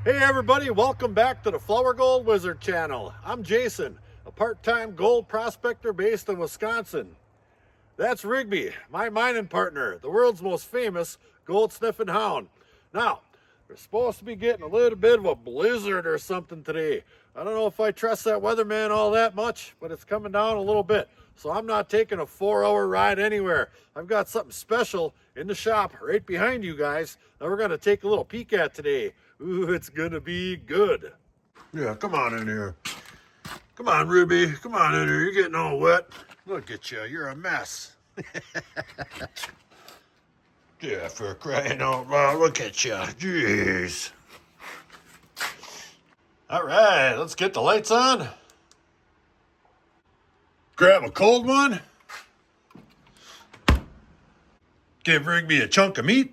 Hey everybody, welcome back to the Flourgoldwizards channel. I'm Jason, a part-time gold prospector based in Wisconsin. That's Rigby, my mining partner, the world's most famous gold sniffing hound. Now, we're supposed to be getting a little bit of a blizzard or something today. I don't know if I trust that weatherman all that much, but it's coming down a little bit. So I'm not taking a 4-hour ride anywhere. I've got something special in the shop right behind you guys that we're gonna take a little peek at today. Ooh, it's gonna be good. Yeah, come on in here. Come on, Ruby. Come on in here. You're getting all wet. Look at you. You're a mess. Yeah, for crying out loud. Look at you. Jeez. All right, let's get the lights on. Grab a cold one. Give Rigby a chunk of meat.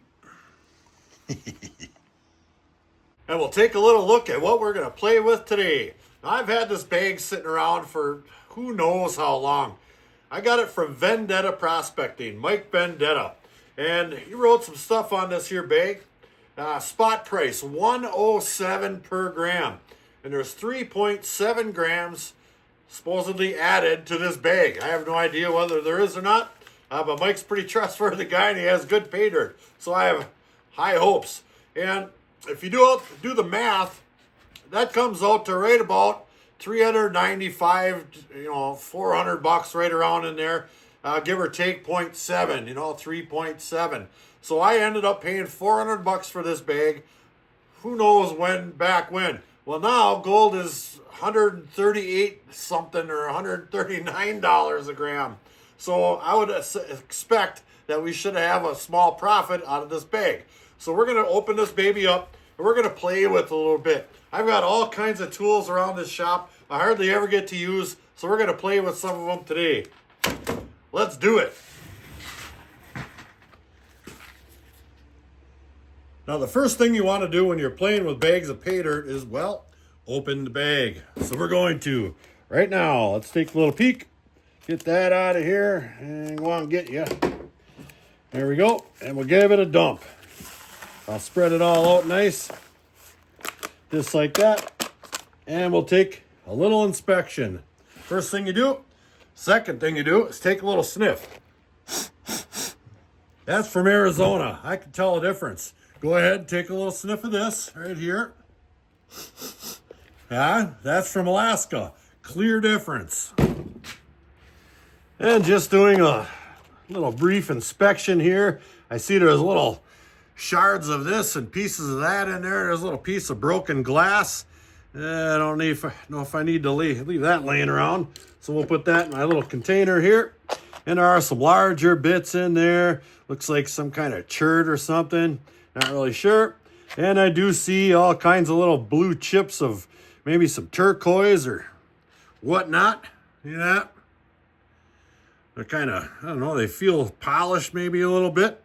And we'll take a little look at what we're going to play with today. Now, I've had this bag sitting around for who knows how long. I got it from Vendetta Prospecting, Mike Vendetta. And he wrote some stuff on this here bag. Spot price, $107 per gram. And there's 3.7 grams supposedly added to this bag. I have no idea whether there is or not. But Mike's pretty trustworthy guy and he has good pay dirt. So I have high hopes. And if you do the math, that comes out to right about $395, $400 right around in there, give or take 0.7, 3.7. So I ended up paying $400 for this bag. Who knows back when? Well, now gold is 138 something or $139 a gram. So I would expect that we should have a small profit out of this bag. So we're going to open this baby up and we're going to play with it a little bit. I've got all kinds of tools around this shop I hardly ever get to use, so we're going to play with some of them today. Let's do it. Now the first thing you want to do when you're playing with bags of pay dirt is, well, open the bag. So we're going to, right now, let's take a little peek. Get that out of here and go on and get you. There we go. And we'll give it a dump. I'll spread it all out nice, just like that. And we'll take a little inspection. First thing you do, second thing you do is take a little sniff. That's from Arizona. I can tell a difference. Go ahead and take a little sniff of this right here. Yeah, that's from Alaska. Clear difference. And just doing a little brief inspection here. I see there's little shards of this and pieces of that in there. There's a little piece of broken glass. I don't know if I need to leave that laying around. So we'll put that in my little container here. And there are some larger bits in there. Looks like some kind of chert or something. Not really sure. And I do see all kinds of little blue chips of maybe some turquoise or whatnot. See that? They're kind of, I don't know, they feel polished maybe a little bit.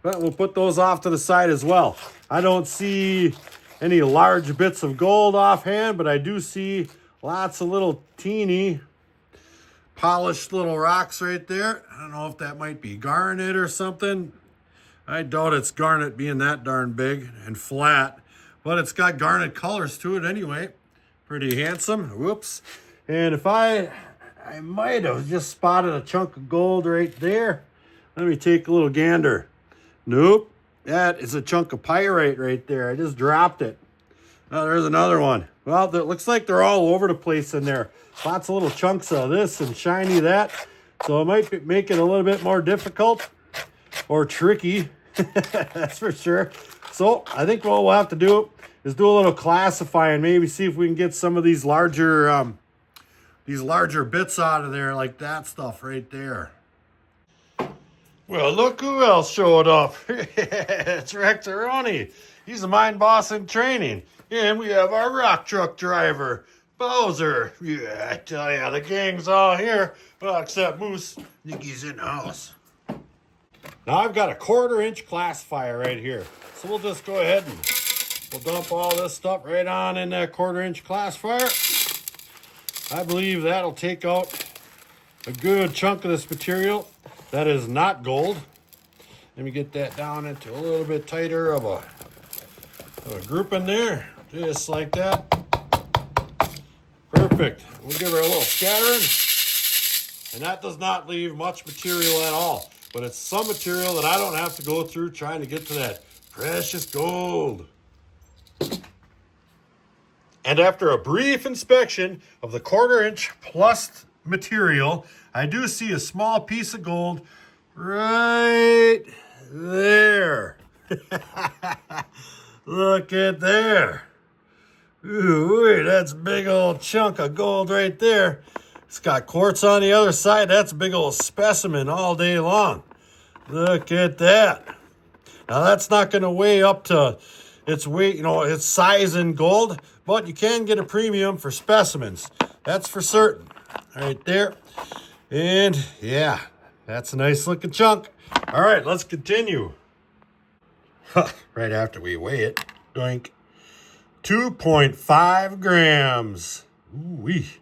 But we'll put those off to the side as well. I don't see any large bits of gold offhand, but I do see lots of little teeny polished little rocks right there. I don't know if that might be garnet or something. I doubt it's garnet being that darn big and flat, but it's got garnet colors to it anyway. Pretty handsome. Whoops. And if I might have just spotted a chunk of gold right there. Let me take a little gander. Nope, that is a chunk of pyrite right there. I just dropped it. Oh, there's another one. Well, it looks like they're all over the place in there. Lots of little chunks of this and shiny that. So it might make it a little bit more difficult or tricky. That's for sure. So I think what we'll have to do is do a little classifying. Maybe see if we can get some of these larger bits out of there, like that stuff right there. Well, look who else showed up. It's Rex Aroni. He's a mine boss in training. And we have our rock truck driver, Bowser. Yeah, I tell ya, the gang's all here. Well, except Moose. I think he's in the house. Now I've got a 1/4-inch classifier right here. So we'll just go ahead and we'll dump all this stuff right on in that 1/4-inch classifier. I believe that'll take out a good chunk of this material. That is not gold. Let me get that down into a little bit tighter of a group in there. Just like that. Perfect. We'll give her a little scattering. And that does not leave much material at all. But it's some material that I don't have to go through trying to get to that precious gold. And after a brief inspection of the 1/4 inch plus material, I do see a small piece of gold right there. Look at there. Ooh, that's a big old chunk of gold right there. It's got quartz on the other side. That's a big old specimen all day long. Look at that. Now that's not going to weigh up to its weight, its size in gold, but you can get a premium for specimens. That's for certain. Right there. And yeah, that's a nice looking chunk. All right, let's continue. Right after we weigh it, doink. 2.5 grams. Ooh-wee.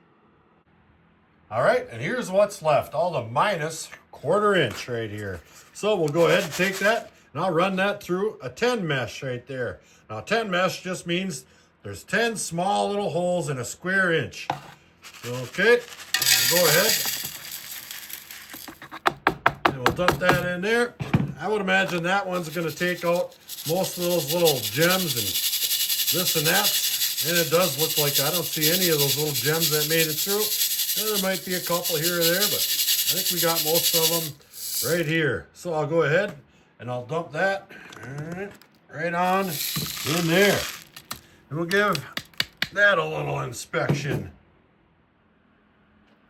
All right, and here's what's left. All the minus 1/4 inch right here. So we'll go ahead and take that, and I'll run that through a 10 mesh right there. Now 10 mesh just means there's 10 small little holes in a square inch. Okay, we'll go ahead. And we'll dump that in there. I would imagine that one's gonna take out most of those little gems and this and that. And it does look like I don't see any of those little gems that made it through. And there might be a couple here or there, but I think we got most of them right here. So I'll go ahead and I'll dump that right on in there. And we'll give that a little inspection.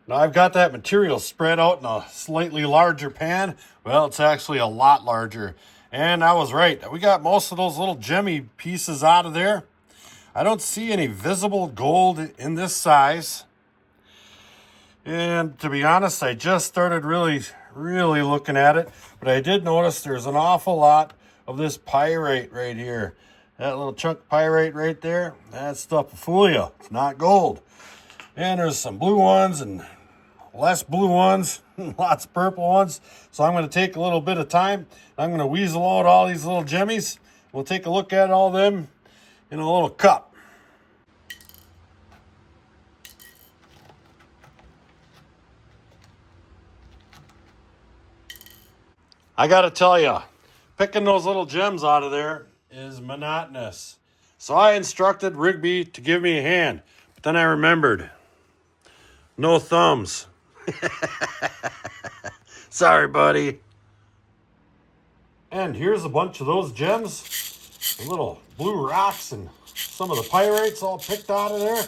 Now I've got that material spread out in a slightly larger pan. Well, it's actually a lot larger. And I was right. We got most of those little gemmy pieces out of there. I don't see any visible gold in this size. And to be honest, I just started really looking at it. But I did notice there's an awful lot of this pyrite right here. That little chunk of pyrite right there, that stuff will fool you. It's not gold. And there's some blue ones and less blue ones, lots of purple ones. So I'm going to take a little bit of time. I'm going to weasel out all these little jemmies. We'll take a look at all of them in a little cup. I got to tell you, picking those little gems out of there is monotonous. So I instructed Rigby to give me a hand. But then I remembered, no thumbs. Sorry, buddy. And here's a bunch of those gems. The little blue rocks and some of the pyrites all picked out of there.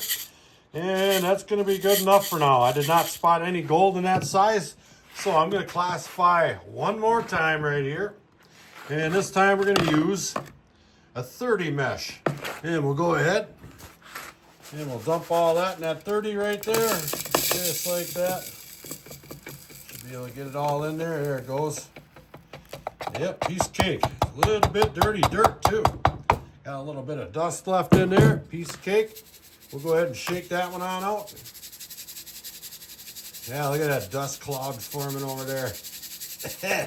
And that's going to be good enough for now. I did not spot any gold in that size. So I'm going to classify one more time right here. And this time we're going to use a 30 mesh. And we'll go ahead and we'll dump all that in that 30 right there. Just like that. Should be able to get it all in there. There it goes. Yep, piece of cake. A little bit dirty dirt too. Got a little bit of dust left in there. Piece of cake. We'll go ahead and shake that one on out. Yeah, look at that dust cloud forming over there. Yeah.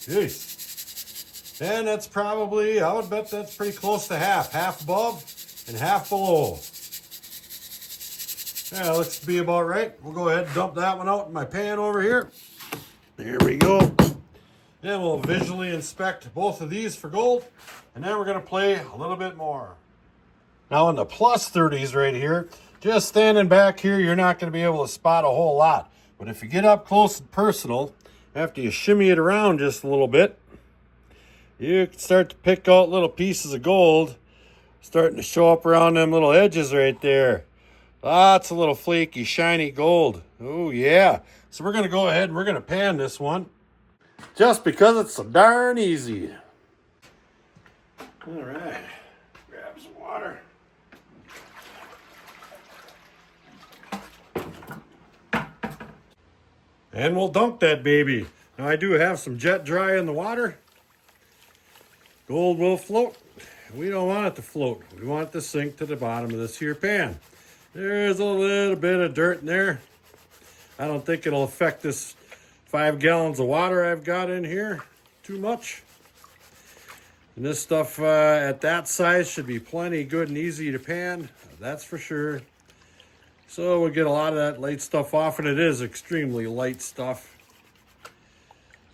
Jeez. And that's probably, I would bet that's pretty close to half. Half above and half below. Yeah, looks to be about right. We'll go ahead and dump that one out in my pan over here. There we go. Then we'll visually inspect both of these for gold. And then we're going to play a little bit more. Now in the plus 30s right here, just standing back here, you're not going to be able to spot a whole lot. But if you get up close and personal, after you shimmy it around just a little bit, you can start to pick out little pieces of gold starting to show up around them little edges right there. Lots of little flaky, shiny gold. Oh, yeah. So we're going to go ahead and we're going to pan this one just because it's so darn easy. All right. Grab some water. And we'll dunk that baby. Now I do have some jet dry in the water. Gold will float. We don't want it to float. We want it to sink to the bottom of this here pan. There's a little bit of dirt in there. I don't think it'll affect this 5 gallons of water I've got in here too much. And this stuff at that size should be plenty good and easy to pan, that's for sure. So we'll get a lot of that light stuff off, and it is extremely light stuff.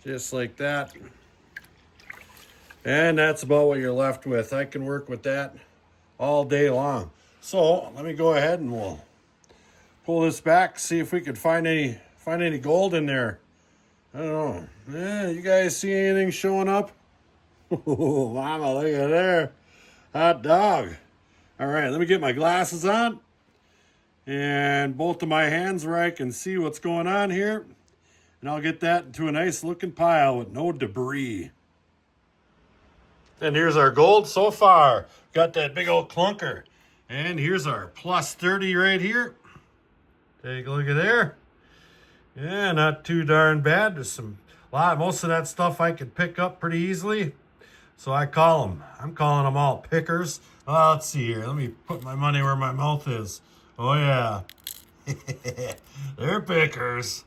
Just like that. And that's about what you're left with. I can work with that all day long. So let me go ahead and we'll pull this back, see if we could find any gold in there. I don't know. You guys see anything showing up? Oh, mama, look at there. Hot dog. All right, let me get my glasses on and both of my hands where I can see what's going on here. And I'll get that into a nice looking pile with no debris. And here's our gold so far. Got that big old clunker. And here's our plus 30 right here. Take a look at there. Yeah, not too darn bad. There's most of that stuff I could pick up pretty easily. So I'm calling them all pickers. Let's see here. Let me put my money where my mouth is. Oh yeah. They're pickers.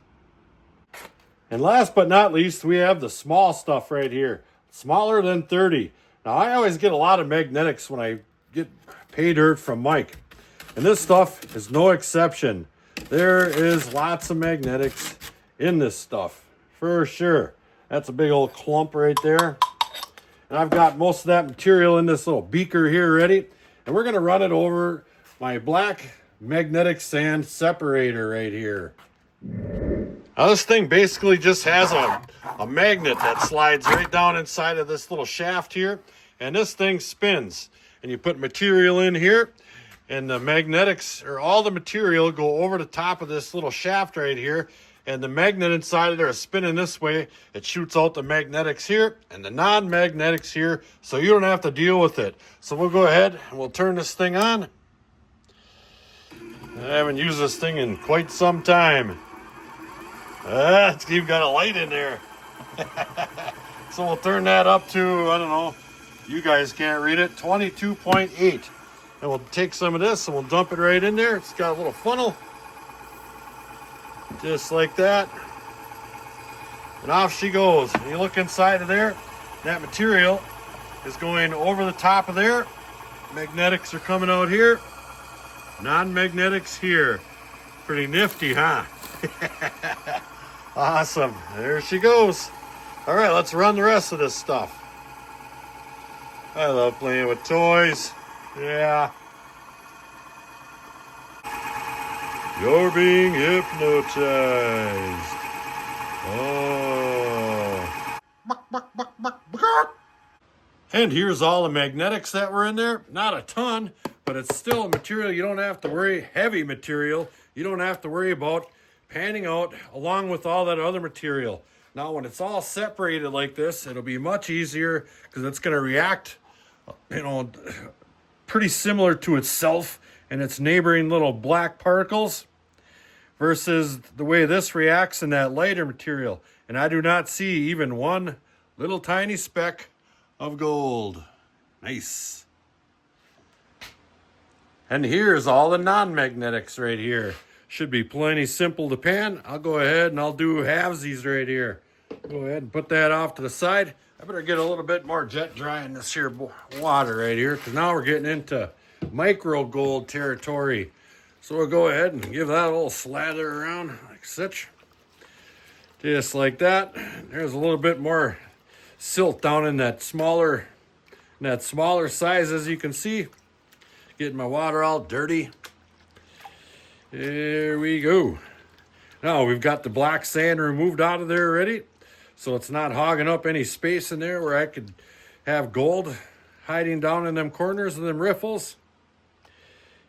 And last but not least, we have the small stuff right here. Smaller than 30. Now I always get a lot of magnetics when I get pay dirt from Mike. And this stuff is no exception. There is lots of magnetics in this stuff, for sure. That's a big old clump right there. And I've got most of that material in this little beaker here ready. And we're gonna run it over my black magnetic sand separator right here. Now this thing basically just has a magnet that slides right down inside of this little shaft here. And this thing spins. And you put material in here. And the magnetics, or all the material, go over the top of this little shaft right here. And the magnet inside of there is spinning this way. It shoots out the magnetics here and the non-magnetics here, so you don't have to deal with it. So we'll go ahead and we'll turn this thing on. I haven't used this thing in quite some time. It's even got a light in there. So we'll turn that up to, I don't know, you guys can't read it, 22.8. And we'll take some of this and we'll dump it right in there. It's got a little funnel. Just like that. And off she goes. And you look inside of there, that material is going over the top of there. Magnetics are coming out here. Non-magnetics here. Pretty nifty, huh? Awesome. There she goes. All right, let's run the rest of this stuff. I love playing with toys. Yeah. You're being hypnotized. Oh. And here's all the magnetics that were in there. Not a ton, but it's still material you don't have to worry, heavy material, you don't have to worry about panning out along with all that other material. Now when it's all separated like this, it'll be much easier because it's going to react, pretty similar to itself and its neighboring little black particles versus the way this reacts in that lighter material. And I do not see even one little tiny speck of gold. Nice. And here's all the non-magnetics right here. Should be plenty simple to pan. I'll go ahead and I'll do halvesies right here. Go ahead and put that off to the side. I better get a little bit more jet dry in this here water right here, because now we're getting into micro gold territory. So we'll go ahead and give that a little slather around like such. Just like that. There's a little bit more silt down in that smaller size, as you can see. Getting my water all dirty. There we go. Now we've got the black sand removed out of there already. So it's not hogging up any space in there where I could have gold hiding down in them corners and them riffles.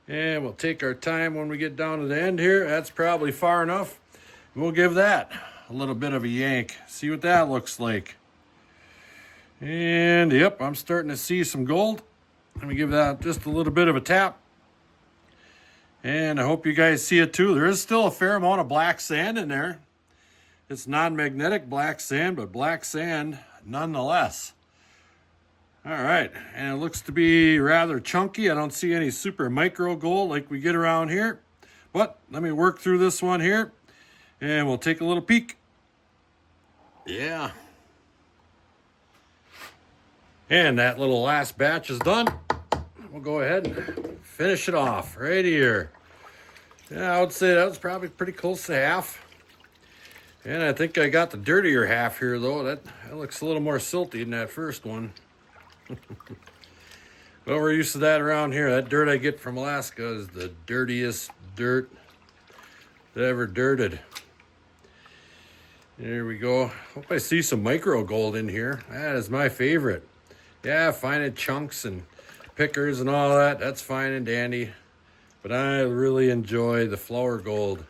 And we'll take our time when we get down to the end here. That's probably far enough. We'll give that a little bit of a yank. See what that looks like. And yep, I'm starting to see some gold. Let me give that just a little bit of a tap. And I hope you guys see it too. There is still a fair amount of black sand in there. It's non-magnetic black sand, but black sand nonetheless. All right, and it looks to be rather chunky. I don't see any super micro gold like we get around here. But let me work through this one here, and we'll take a little peek. Yeah. And that little last batch is done. We'll go ahead and finish it off right here. Yeah, I would say that was probably pretty close to half. And I think I got the dirtier half here though. That looks a little more silty than that first one. Well, we're used to that around here. That dirt I get from Alaska is the dirtiest dirt that ever dirted. There we go. Hope I see some micro gold in here. That is my favorite. Yeah, finding chunks and pickers and all that, that's fine and dandy. But I really enjoy the flour gold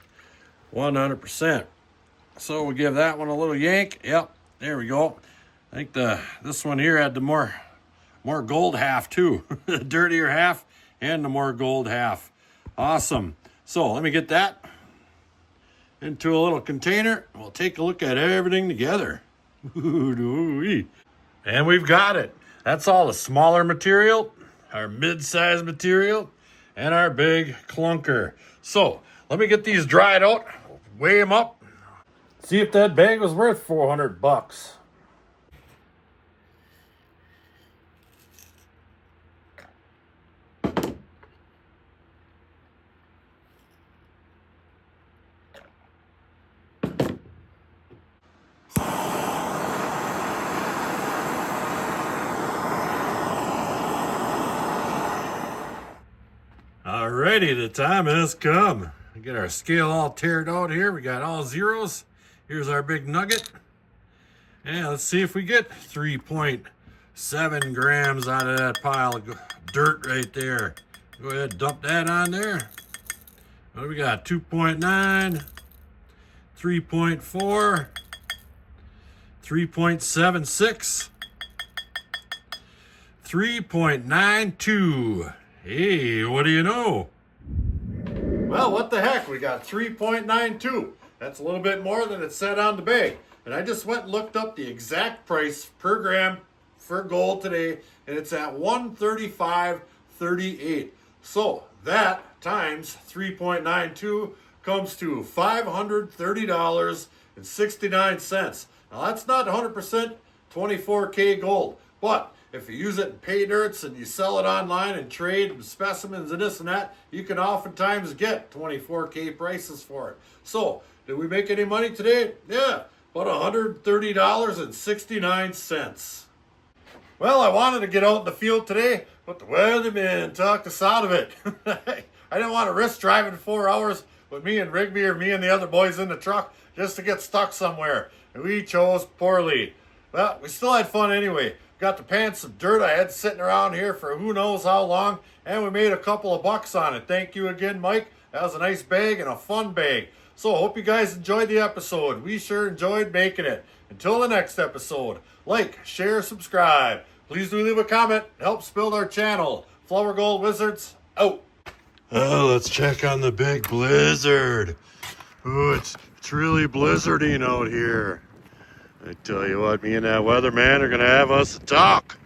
100%. So we'll give that one a little yank. Yep, there we go. I think this one here had the more gold half too. The dirtier half and the more gold half. Awesome. So let me get that into a little container. We'll take a look at everything together. And we've got it. That's all the smaller material, our mid-size material, and our big clunker. So let me get these dried out, weigh them up, see if that bag was worth 400 bucks. Alrighty, the time has come. We get our scale all teared out here. We got all zeros. Here's our big nugget. And let's see if we get 3.7 grams out of that pile of dirt right there. Go ahead, dump that on there. What do we got? 2.9, 3.4, 3.76, 3.92. Hey, what do you know? Well, what the heck? We got 3.92. That's a little bit more than it said on the bag. And I just went and looked up the exact price per gram for gold today, and it's at $135.38. So that times 3.92 comes to $530.69. Now that's not 100% 24K gold, but if you use it in pay dirts and you sell it online and trade specimens and this and that, you can oftentimes get 24K prices for it. So, did we make any money today? Yeah, about $130.69. Well, I wanted to get out in the field today, but the weatherman talked us out of it. I didn't want to risk driving 4 hours with me and Rigby or me and the other boys in the truck just to get stuck somewhere. And we chose poorly. Well, we still had fun anyway. Got the pants of dirt I had sitting around here for who knows how long, and we made a couple of bucks on it. Thank you again, Mike. That was a nice bag and a fun bag. So, hope you guys enjoyed the episode. We sure enjoyed making it. Until the next episode, like, share, subscribe. Please do leave a comment. It helps build our channel. Flourgoldwizards, out. Oh, let's check on the big blizzard. Oh, it's really blizzarding out here. I tell you what, me and that weatherman are going to have us a talk.